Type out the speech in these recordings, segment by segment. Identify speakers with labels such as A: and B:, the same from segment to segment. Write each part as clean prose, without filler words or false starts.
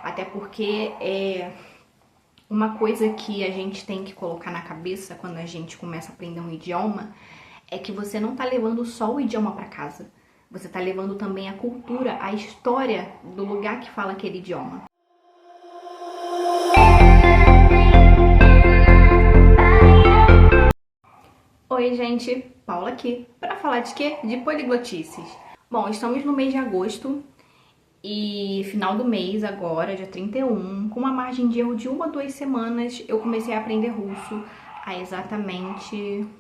A: Até porque uma coisa que a gente tem que colocar na cabeça quando a gente começa a aprender um idioma é que você não tá levando só o idioma para casa. Você tá levando também a cultura, a história do lugar que fala aquele idioma. Oi, gente, Paula aqui, para falar de quê? De poliglotices. Bom, estamos no mês de agosto e final do mês agora, dia 31, com uma margem de erro de 1 a 2 semanas, eu comecei a aprender russo há exatamente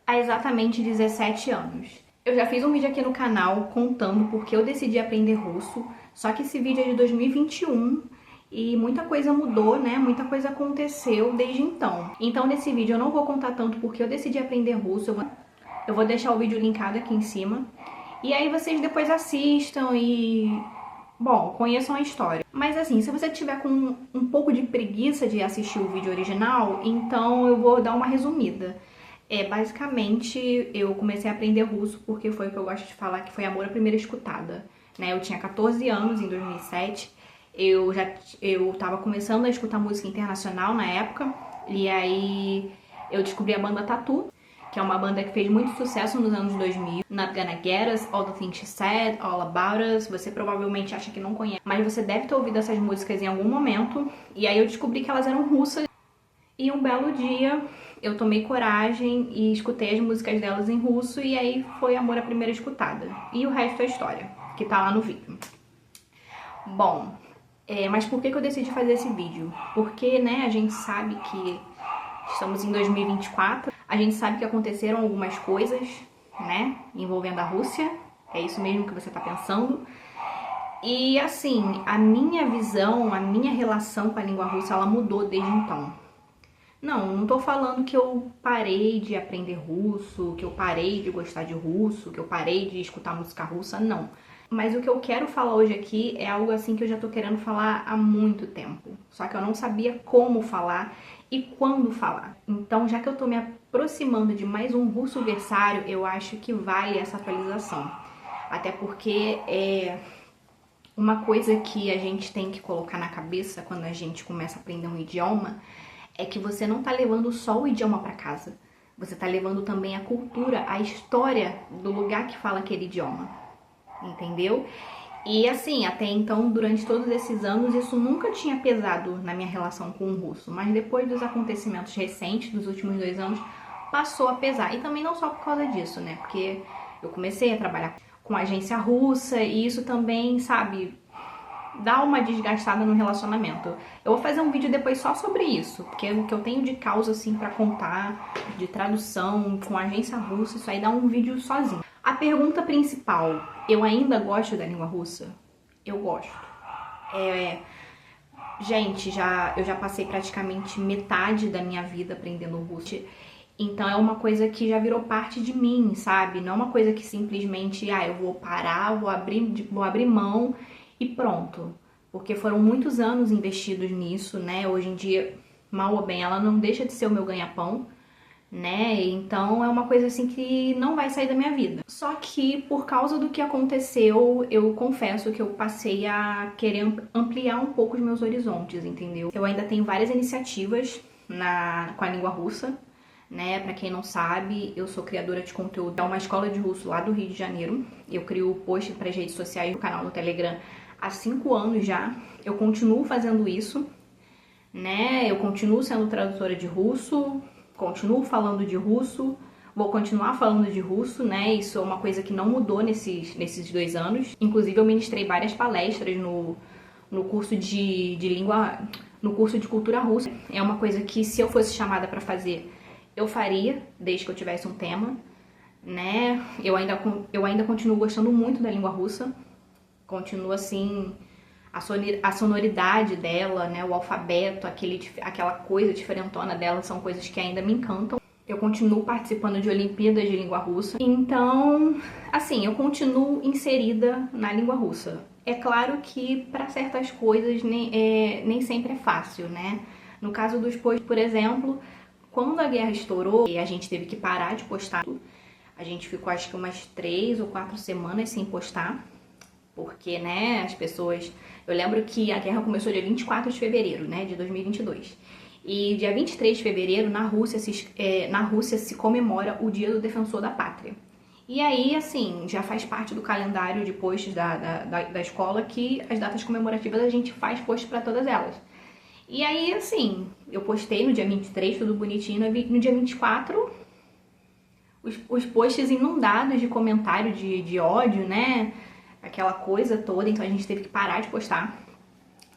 A: 17 anos. Eu já fiz um vídeo aqui no canal contando porque eu decidi aprender russo, só que esse vídeo é de 2021 e muita coisa mudou, né? Muita coisa aconteceu desde então. Então nesse vídeo eu não vou contar tanto porque eu decidi aprender russo, eu vou deixar o vídeo linkado aqui em cima. E aí vocês depois assistam e, bom, conheçam a história. Mas assim, se você tiver com um pouco de preguiça de assistir o vídeo original, então eu vou dar uma resumida. Basicamente, eu comecei a aprender russo porque foi o que eu gosto de falar, que foi amor à primeira escutada, né? Eu tinha 14 anos em 2007, eu tava começando a escutar música internacional na época, e aí eu descobri a banda Tatu, que é uma banda que fez muito sucesso nos anos 2000. Not Gonna Get Us, All the Things She Said, All About Us. Você provavelmente acha que não conhece, mas você deve ter ouvido essas músicas em algum momento. E aí eu descobri que elas eram russas. E um belo dia eu tomei coragem e escutei as músicas delas em russo, e aí foi amor à primeira escutada. E o resto é história, que tá lá no vídeo. Bom, mas por que eu decidi fazer esse vídeo? Porque, né, a gente sabe que estamos em 2024, a gente sabe que aconteceram algumas coisas, né, envolvendo a Rússia, é isso mesmo que você tá pensando. E assim, a minha visão, a minha relação com a língua russa, ela mudou desde então. Não tô falando que eu parei de aprender russo, que eu parei de gostar de russo, que eu parei de escutar música russa, não. Mas o que eu quero falar hoje aqui é algo assim que eu já tô querendo falar há muito tempo. Só que eu não sabia como falar e quando falar. Então, já que eu tô me aproximando de mais um russo versário, eu acho que vale essa atualização. Até porque uma coisa que a gente tem que colocar na cabeça quando a gente começa a aprender um idioma é que você não tá levando só o idioma para casa. Você tá levando também a cultura, a história do lugar que fala aquele idioma. Entendeu? E assim, até então, durante todos esses anos, isso nunca tinha pesado na minha relação com o russo. Mas depois dos acontecimentos recentes, dos últimos 2 anos, passou a pesar. E também não só por causa disso, né? Porque eu comecei a trabalhar com agência russa e isso também, sabe, dá uma desgastada no relacionamento. Eu vou fazer um vídeo depois só sobre isso, porque o que eu tenho de causa, assim, pra contar, de tradução com agência russa, isso aí dá um vídeo sozinho. A pergunta principal, eu ainda gosto da língua russa? Eu gosto. Gente, eu já passei praticamente metade da minha vida aprendendo russo. Então é uma coisa que já virou parte de mim, sabe? Não é uma coisa que simplesmente, eu vou parar, vou abrir mão e pronto. Porque foram muitos anos investidos nisso, né? Hoje em dia, mal ou bem, ela não deixa de ser o meu ganha-pão, né? Então é uma coisa assim que não vai sair da minha vida. Só que por causa do que aconteceu, eu confesso que eu passei a querer ampliar um pouco os meus horizontes, entendeu? Eu ainda tenho várias iniciativas com a língua russa, né? Pra quem não sabe, eu sou criadora de conteúdo, é uma escola de russo lá do Rio de Janeiro. Eu crio post para as redes sociais do canal no Telegram há 5 anos já. Eu continuo fazendo isso, né? Eu continuo sendo tradutora de russo, continuo falando de russo, vou continuar falando de russo, né? Isso é uma coisa que não mudou nesses 2 anos. Inclusive, eu ministrei várias palestras no curso de língua, no curso de cultura russa. É uma coisa que, se eu fosse chamada para fazer, eu faria, desde que eu tivesse um tema, né? Eu ainda continuo gostando muito da língua russa. Continua assim, a sonoridade dela, né, o alfabeto, aquela coisa diferentona dela, são coisas que ainda me encantam. Eu continuo participando de Olimpíadas de língua russa. Então, assim, eu continuo inserida na língua russa. É claro que para certas coisas nem sempre é fácil, né? No caso dos posts, por exemplo, quando a guerra estourou e a gente teve que parar de postar, a gente ficou acho que umas 3 ou 4 semanas sem postar. Porque, né, as pessoas... Eu lembro que a guerra começou dia 24 de fevereiro, né, de 2022. E dia 23 de fevereiro, na Rússia se comemora o Dia do Defensor da Pátria. E aí, assim, já faz parte do calendário de posts da escola que as datas comemorativas a gente faz post para todas elas. E aí, assim, eu postei no dia 23, tudo bonitinho, no dia 24, os posts inundados de comentário de ódio, né? Aquela coisa toda, então a gente teve que parar de postar.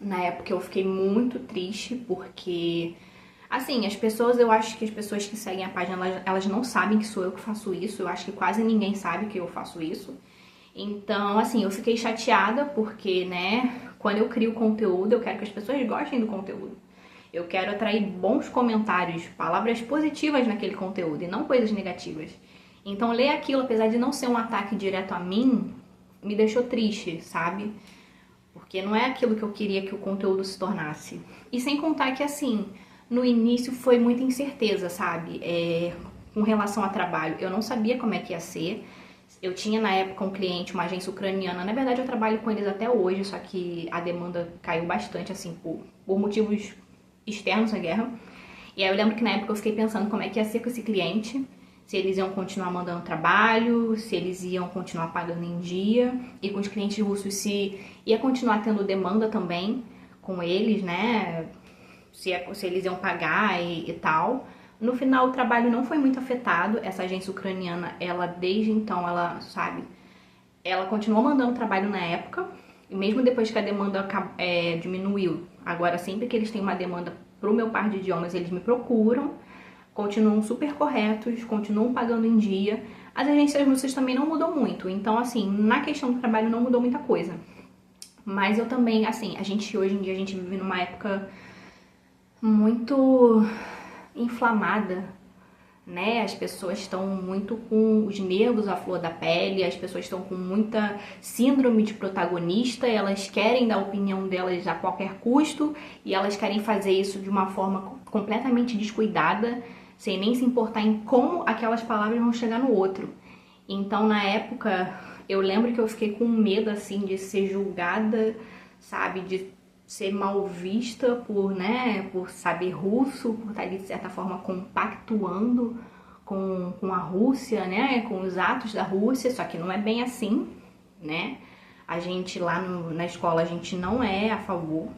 A: Na época eu fiquei muito triste, porque, assim, eu acho que as pessoas que seguem a página, elas não sabem que sou eu que faço isso, eu acho que quase ninguém sabe que eu faço isso. Então, assim, eu fiquei chateada porque, né, quando eu crio conteúdo, eu quero que as pessoas gostem do conteúdo. Eu quero atrair bons comentários, palavras positivas naquele conteúdo e não coisas negativas. Então, ler aquilo, apesar de não ser um ataque direto a mim, me deixou triste, sabe? Porque não é aquilo que eu queria que o conteúdo se tornasse. E sem contar que, assim, no início foi muita incerteza, sabe? Com relação a trabalho, eu não sabia como é que ia ser. Eu tinha na época um cliente, uma agência ucraniana. Na verdade, eu trabalho com eles até hoje, só que a demanda caiu bastante, assim, por motivos externos à guerra. E aí eu lembro que na época eu fiquei pensando como é que ia ser com esse cliente, se eles iam continuar mandando trabalho, se eles iam continuar pagando em dia, e com os clientes russos se ia continuar tendo demanda também com eles, né? Se eles iam pagar e tal. No final, o trabalho não foi muito afetado. Essa agência ucraniana, ela desde então, ela, sabe, ela continuou mandando trabalho na época, e mesmo depois que a demanda diminuiu. Agora, sempre que eles têm uma demanda pro meu par de idiomas, eles me procuram, continuam super corretos, continuam pagando em dia. As agências russas também não mudou muito, então, assim, na questão do trabalho não mudou muita coisa. Mas eu também, assim, hoje em dia a gente vive numa época muito inflamada, né? As pessoas estão muito com os nervos à flor da pele, as pessoas estão com muita síndrome de protagonista, elas querem dar a opinião delas a qualquer custo e elas querem fazer isso de uma forma completamente descuidada, sem nem se importar em como aquelas palavras vão chegar no outro. Então, na época, eu lembro que eu fiquei com medo, assim, de ser julgada, sabe, de ser mal vista por saber russo, por estar de certa forma compactuando com a Rússia, né, com os atos da Rússia, só que não é bem assim, né? A gente lá na escola, a gente não é a favor,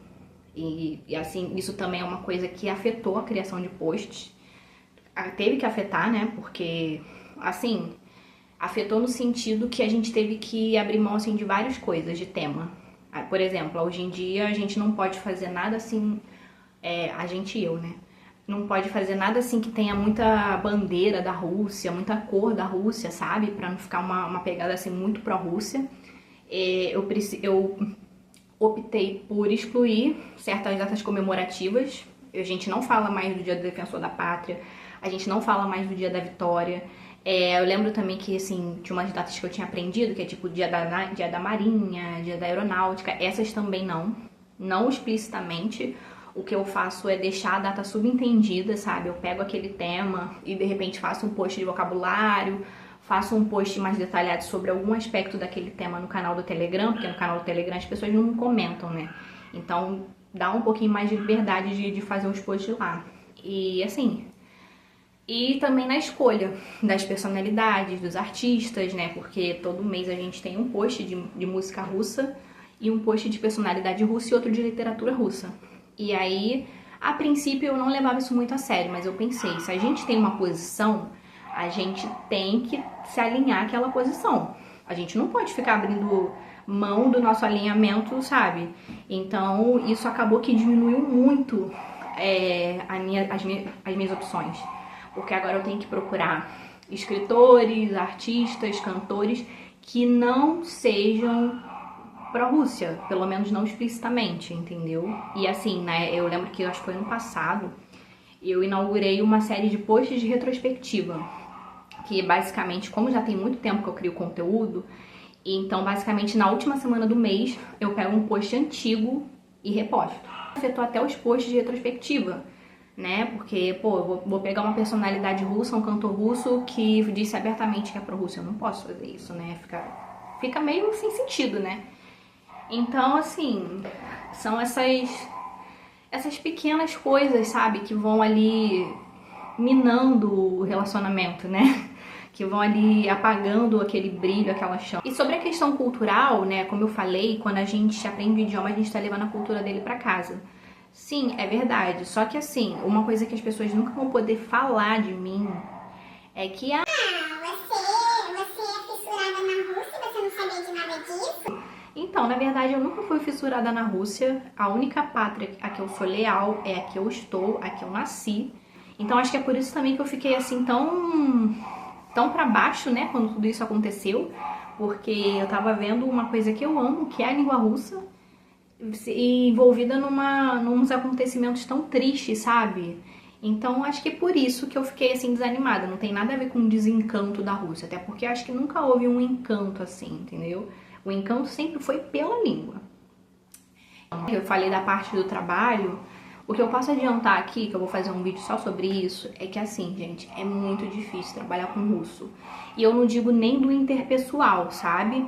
A: e assim, isso também é uma coisa que afetou a criação de posts. Teve que afetar, né, porque, assim, afetou no sentido que a gente teve que abrir mão, assim, de várias coisas, de tema. Por exemplo, hoje em dia a gente não pode fazer nada assim, eu, né? Não pode fazer nada assim que tenha muita bandeira da Rússia, muita cor da Rússia, sabe? Pra não ficar uma pegada assim muito pró-Rússia. Eu optei por excluir certas datas comemorativas. A gente não fala mais do Dia do Defensor da Pátria, a gente não fala mais do Dia da Vitória. Eu lembro também que, assim, tinha umas datas que eu tinha aprendido, que é tipo dia da Marinha, Dia da Aeronáutica. Essas também não explicitamente. O que eu faço é deixar a data subentendida, sabe? Eu pego aquele tema e de repente faço um post de vocabulário, faço um post mais detalhado sobre algum aspecto daquele tema no canal do Telegram, porque no canal do Telegram as pessoas não comentam, né? Então dá um pouquinho mais de liberdade de fazer os posts lá. E assim... E também na escolha das personalidades, dos artistas, né? Porque todo mês a gente tem um post de música russa e um post de personalidade russa e outro de literatura russa. E aí, a princípio eu não levava isso muito a sério, mas eu pensei, se a gente tem uma posição, a gente tem que se alinhar àquela posição. A gente não pode ficar abrindo mão do nosso alinhamento, sabe? Então, isso acabou que diminuiu muito as minhas opções. Porque agora eu tenho que procurar escritores, artistas, cantores que não sejam pró-Rússia, pelo menos não explicitamente, entendeu? E assim, né, eu lembro que acho que foi ano passado, eu inaugurei uma série de posts de retrospectiva, que basicamente, como já tem muito tempo que eu crio conteúdo, então basicamente na última semana do mês eu pego um post antigo e reposto. Afetou até os posts de retrospectiva, né? Porque, pô, eu vou pegar uma personalidade russa, um cantor russo que disse abertamente que é pró-Rússia. Eu não posso fazer isso, né? Fica meio sem sentido, né? Então, assim, são essas pequenas coisas, sabe, que vão ali minando o relacionamento, né? Que vão ali apagando aquele brilho, aquela chama. E sobre a questão cultural, né, como eu falei, quando a gente aprende o idioma, a gente tá levando a cultura dele pra casa. Sim, é verdade. Só que assim, uma coisa que as pessoas nunca vão poder falar de mim é que
B: Você é fissurada na Rússia, você não sabia de nada disso?
A: Então, na verdade, eu nunca fui fissurada na Rússia. A única pátria a que eu sou leal é a que eu estou, a que eu nasci. Então, acho que é por isso também que eu fiquei assim tão pra baixo, né, quando tudo isso aconteceu, porque eu tava vendo uma coisa que eu amo, que é a língua russa, e envolvida nos acontecimentos tão tristes, sabe? Então, acho que é por isso que eu fiquei assim desanimada. Não tem nada a ver com o desencanto da Rússia, até porque acho que nunca houve um encanto assim, entendeu? O encanto sempre foi pela língua. Eu falei da parte do trabalho. O que eu posso adiantar aqui, que eu vou fazer um vídeo só sobre isso, é que assim, gente, é muito difícil trabalhar com russo. E eu não digo nem do interpessoal, sabe?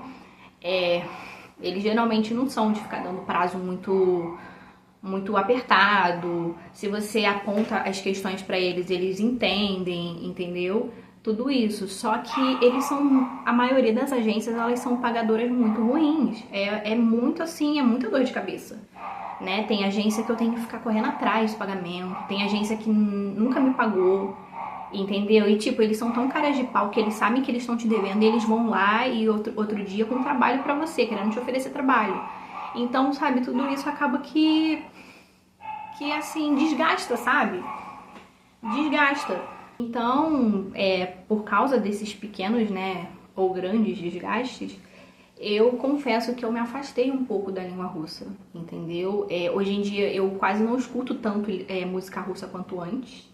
A: Eles geralmente não são de ficar dando prazo muito apertado. Se você aponta as questões para eles, eles entendem, entendeu? Tudo isso. Só que eles são, a maioria das agências, elas são pagadoras muito ruins. É muito assim, é muita dor de cabeça. Né? Tem agência que eu tenho que ficar correndo atrás do pagamento, tem agência que nunca me pagou, entendeu? E tipo, eles são tão caras de pau que eles sabem que eles estão te devendo e eles vão lá e outro dia com trabalho pra você, querendo te oferecer trabalho. Então, sabe, tudo isso acaba que assim, desgasta, sabe? Desgasta. Então, por causa desses pequenos, né, ou grandes desgastes, eu confesso que eu me afastei um pouco da língua russa, entendeu? Hoje em dia eu quase não escuto tanto música russa quanto antes,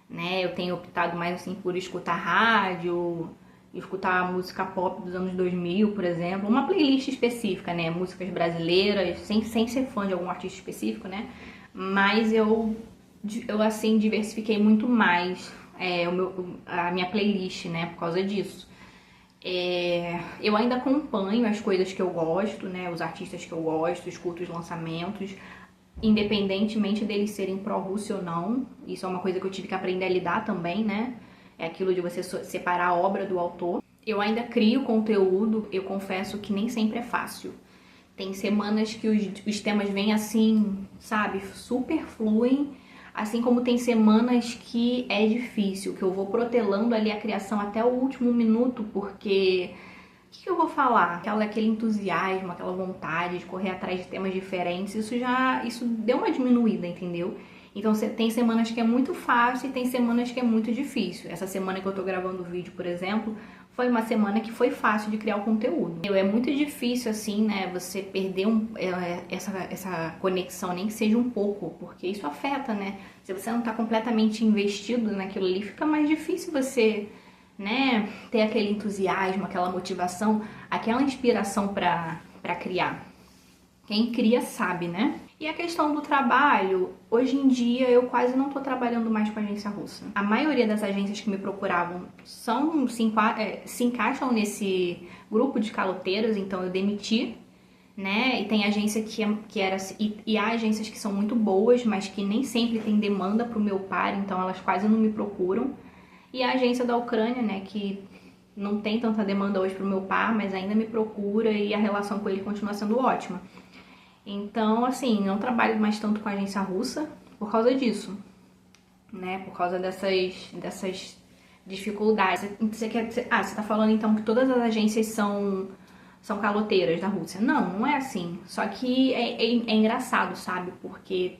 A: né? Eu tenho optado mais assim por escutar rádio, escutar música pop dos anos 2000, por exemplo, uma playlist específica, né? Músicas brasileiras, sem ser fã de algum artista específico, né? Mas eu assim diversifiquei muito mais a minha playlist, né? Por causa disso. Eu ainda acompanho as coisas que eu gosto, né? Os artistas que eu gosto, escuto os lançamentos, independentemente deles serem pró-Rússia ou não. Isso é uma coisa que eu tive que aprender a lidar também, né? É aquilo de você separar a obra do autor. Eu ainda crio conteúdo, eu confesso que nem sempre é fácil. Tem semanas que os temas vêm assim, sabe? Super fluem. Assim como tem semanas que é difícil, que eu vou protelando ali a criação até o último minuto, porque o que eu vou falar? Aquele entusiasmo, aquela vontade de correr atrás de temas diferentes, isso deu uma diminuída, entendeu? Então tem semanas que é muito fácil e tem semanas que é muito difícil. Essa semana que eu tô gravando o vídeo, por exemplo, foi uma semana que foi fácil de criar o conteúdo. É muito difícil, assim, né, você perder essa conexão, nem que seja um pouco, porque isso afeta, né? Se você não tá completamente investido naquilo ali, fica mais difícil você, né, ter aquele entusiasmo, aquela motivação, aquela inspiração pra criar. Quem cria sabe, né? E a questão do trabalho, hoje em dia eu quase não tô trabalhando mais com agência russa. A maioria das agências que me procuravam se encaixam nesse grupo de caloteiras, então eu demiti, né? E tem agência e há agências que são muito boas, mas que nem sempre tem demanda pro meu par, então elas quase não me procuram. E a agência da Ucrânia, né, que não tem tanta demanda hoje pro meu par, mas ainda me procura e a relação com ele continua sendo ótima. Então, assim, não trabalho mais tanto com a agência russa por causa disso, né? Por causa dessas dificuldades. Você tá falando então que todas as agências são caloteiras da Rússia. Não é assim. Só que é engraçado, sabe? Porque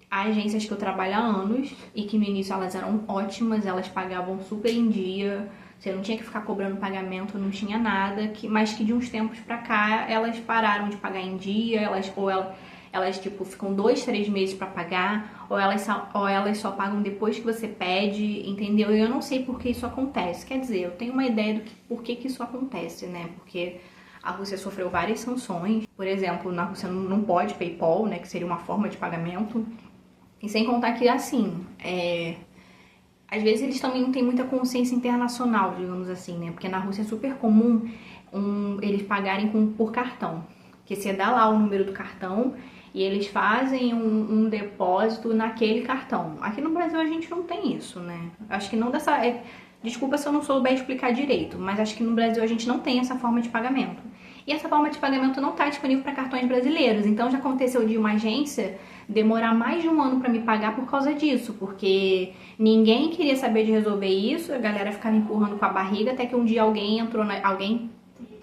A: há agências que eu trabalho há anos e que no início elas eram ótimas, elas pagavam super em dia, você não tinha que ficar cobrando pagamento, não tinha nada, mas que de uns tempos pra cá elas pararam de pagar em dia, elas tipo ficam 2, 3 meses pra pagar, ou elas só pagam depois que você pede, entendeu? E eu não sei por que isso acontece. Quer dizer, eu tenho uma ideia do por que isso acontece, né? Porque a Rússia sofreu várias sanções. Por exemplo, na Rússia não pode PayPal, né? Que seria uma forma de pagamento. E sem contar que, assim, às vezes eles também não têm muita consciência internacional, digamos assim, né? Porque na Rússia é super comum eles pagarem por cartão. que você dá lá o número do cartão e eles fazem um depósito naquele cartão. Aqui no Brasil a gente não tem isso, né? Acho que não dessa... Desculpa se eu não souber explicar direito, mas acho que no Brasil a gente não tem essa forma de pagamento. E essa forma de pagamento não está disponível para cartões brasileiros. Então já aconteceu de uma agência demorar mais de um ano para me pagar por causa disso, porque ninguém queria saber de resolver isso, a galera ficava empurrando com a barriga, até que um dia alguém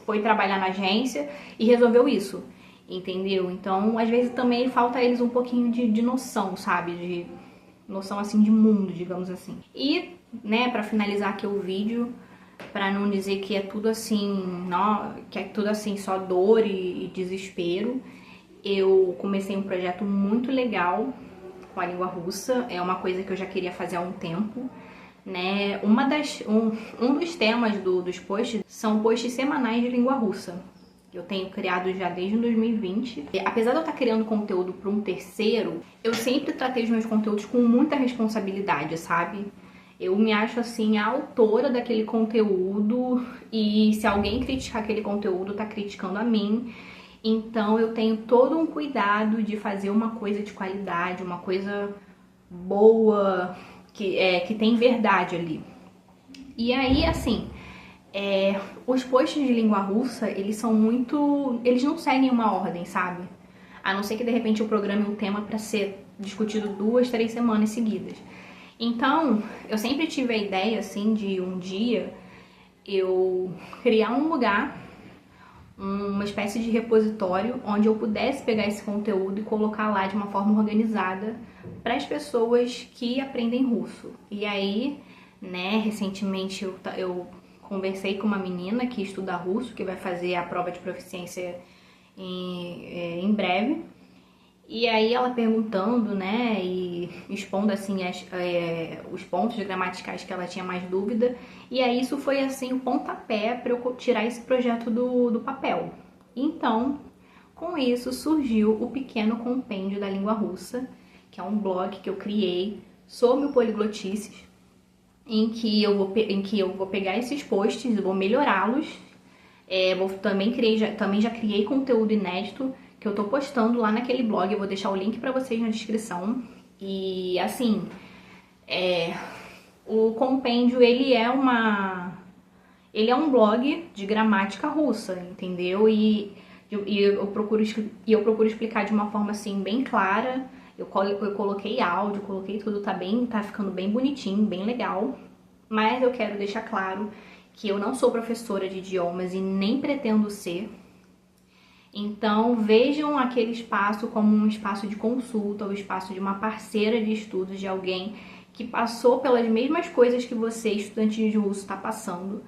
A: foi trabalhar na agência e resolveu isso, entendeu? Então, às vezes também falta a eles um pouquinho de noção, sabe? De noção, assim, de mundo, digamos assim. E, né, pra finalizar aqui o vídeo, pra não dizer que é tudo assim, que é tudo assim, só dor e desespero, eu comecei um projeto muito legal com a língua russa, é uma coisa que eu já queria fazer há um tempo, né? Um dos temas dos posts são posts semanais de língua russa. Eu tenho criado já desde 2020. Apesar de eu estar criando conteúdo para um terceiro, eu sempre tratei os meus conteúdos com muita responsabilidade, sabe? Eu me acho assim a autora daquele conteúdo e se alguém criticar aquele conteúdo, tá criticando a mim. Então eu tenho todo um cuidado de fazer uma coisa de qualidade, uma coisa boa, que tem verdade ali. E aí, assim, os posts de língua russa, eles não seguem uma ordem, sabe? A não ser que de repente eu programe um tema para ser discutido 2, 3 semanas seguidas. Então, eu sempre tive a ideia, assim, de um dia eu criar um lugar, uma espécie de repositório, onde eu pudesse pegar esse conteúdo e colocar lá de uma forma organizada para as pessoas que aprendem russo. E aí, né, recentemente eu conversei com uma menina que estuda russo, que vai fazer a prova de proficiência em breve. E aí ela perguntando, né, e expondo assim os pontos gramaticais que ela tinha mais dúvida. E aí isso foi assim o pontapé para eu tirar esse projeto do papel. Então, com isso surgiu o Pequeno Compêndio da Língua Russa, que é um blog que eu criei sobre o Poliglotices, em que eu vou pegar esses posts, eu vou melhorá-los. Também já criei conteúdo inédito que eu tô postando lá naquele blog, eu vou deixar o link pra vocês na descrição. E assim, o compêndio, ele é um blog de gramática russa, entendeu? E eu procuro explicar de uma forma assim bem clara. Eu coloquei áudio, coloquei tudo, tá ficando bem bonitinho, bem legal. Mas eu quero deixar claro que eu não sou professora de idiomas e nem pretendo ser. Então, vejam aquele espaço como um espaço de consulta, o espaço de uma parceira de estudos, de alguém que passou pelas mesmas coisas que você, estudante de russo, está passando.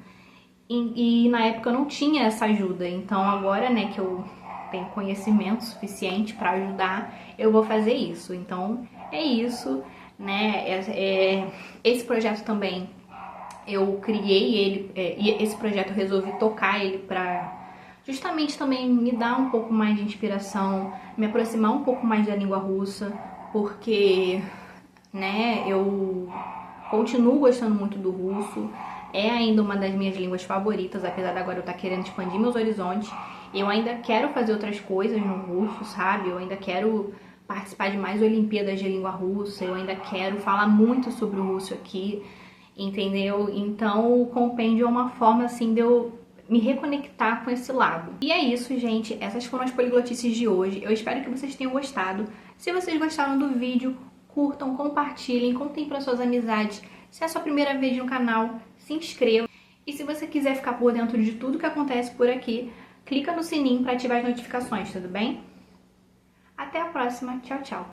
A: E na época eu não tinha essa ajuda, então agora, né, que eu tenho conhecimento suficiente para ajudar, eu vou fazer isso. Então, é isso, né, esse projeto também, eu criei ele, e esse projeto eu resolvi tocar ele para justamente também me dar um pouco mais de inspiração, me aproximar um pouco mais da língua russa, porque, né, eu continuo gostando muito do russo, é ainda uma das minhas línguas favoritas, apesar de agora eu estar querendo expandir meus horizontes. Eu ainda quero fazer outras coisas no russo, sabe? Eu ainda quero participar de mais Olimpíadas de língua russa, eu ainda quero falar muito sobre o russo aqui, entendeu? Então o compêndio é uma forma, assim, de eu me reconectar com esse lado. E é isso, gente. Essas foram as poliglotices de hoje. Eu espero que vocês tenham gostado. Se vocês gostaram do vídeo, curtam, compartilhem, contem para suas amizades. Se é a sua primeira vez no canal, se inscreva. E se você quiser ficar por dentro de tudo que acontece por aqui, clica no sininho para ativar as notificações, tudo bem? Até a próxima. Tchau, tchau.